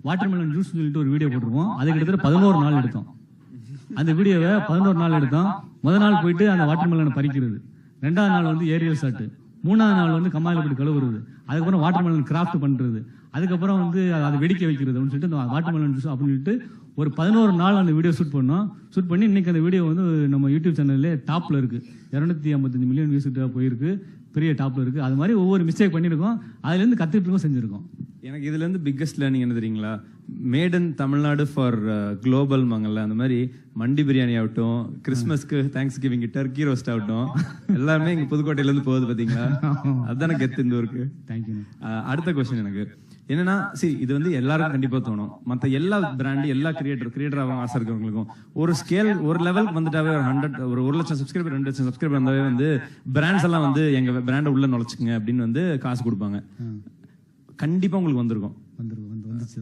Watermelon juice சொல்லிட்டு ஒரு video போட்டிருப்போம். அது கிட்டத்தட்ட 11 நாள் எடுத்தோம். அந்த வீடியோவை 11 நாள் எடுத்தோம். முதல் நாள் போயிட்டு அந்த வாட்டர்மெலனை பறிக்கிறது, 2வது நாள் வந்து ஏரியல் ஷாட், 3வது நாள் வந்து கம்மாயில போட்டு கழுவுறது, அதுக்கப்புறம் வாட்டர்மெலன் கிராஃப்ட் பண்றது, அதுக்கப்புறம் வந்து அதை வெடிக்க வைக்கிறது அப்படின்னு சொல்லிட்டு அந்த வாட்டர்மெலன் ஜூஸ் அப்படின்னு சொல்லிட்டு ஒரு 11 நாள் அந்த வீடியோ ஷூட் பண்ணோம். ஷூட் பண்ணி இன்னைக்கு அந்த வீடியோ வந்து நம்ம யூடியூப் சேனல்லே டாப்ல இருக்கு. 255 மில்லியன் வியூஸ் கிட்ட போயிருக்கு, பெரிய டாப்ல இருக்கு. அது மாதிரி ஒவ்வொரு மிஸ்டேக் பண்ணியிருக்கோம், அதுல இருந்து கத்துட்டு இருக்கோம், செஞ்சிருக்கோம். எனக்கு இதுல இருந்து பிக்கஸ்ட் லேர்னிங் என்ன தெரியுங்களா, made in Tamil Nadu for global மங்கல்ல அந்த மாதிரி மண்டி பிரியாணி ஆகட்டும், கிறிஸ்மஸ்க்கு தேங்க்ஸ் கிவிங் டர்க்கி ரோஸ்ட் ஆகட்டும், எல்லாருமே இங்க புதுக்கோட்டையில இருந்து போகுது பாத்தீங்களா, அதுதானே கெத்து இந்த ஊருக்கு. தேங்க்யூ. அடுத்த கொஸ்டின் எனக்கு என்னன்னா, சரி இது வந்து எல்லாருக்கும் கண்டிப்பா தோணும், மத்த எல்லா பிராண்ட் எல்லா கிரியேட்டர் ஆகும் ஆசை இருக்கிறவங்களுக்கும் ஒரு ஸ்கேல் ஒரு லெவல் வந்துட்டாவே ஒரு 1 லட்சம் சப்ஸ்கிரைபர் 2 லட்சம் சப்ஸ்கிரைபர் வந்தாவே வந்து பிராண்ட்ஸ் எல்லாம் வந்து எங்க பிராண்டை உள்ள நுழைச்சுங்க அப்படின்னு வந்து காசு கொடுப்பாங்க. கண்டிப்பா உங்களுக்கு வந்திருக்கும். வந்துச்சு.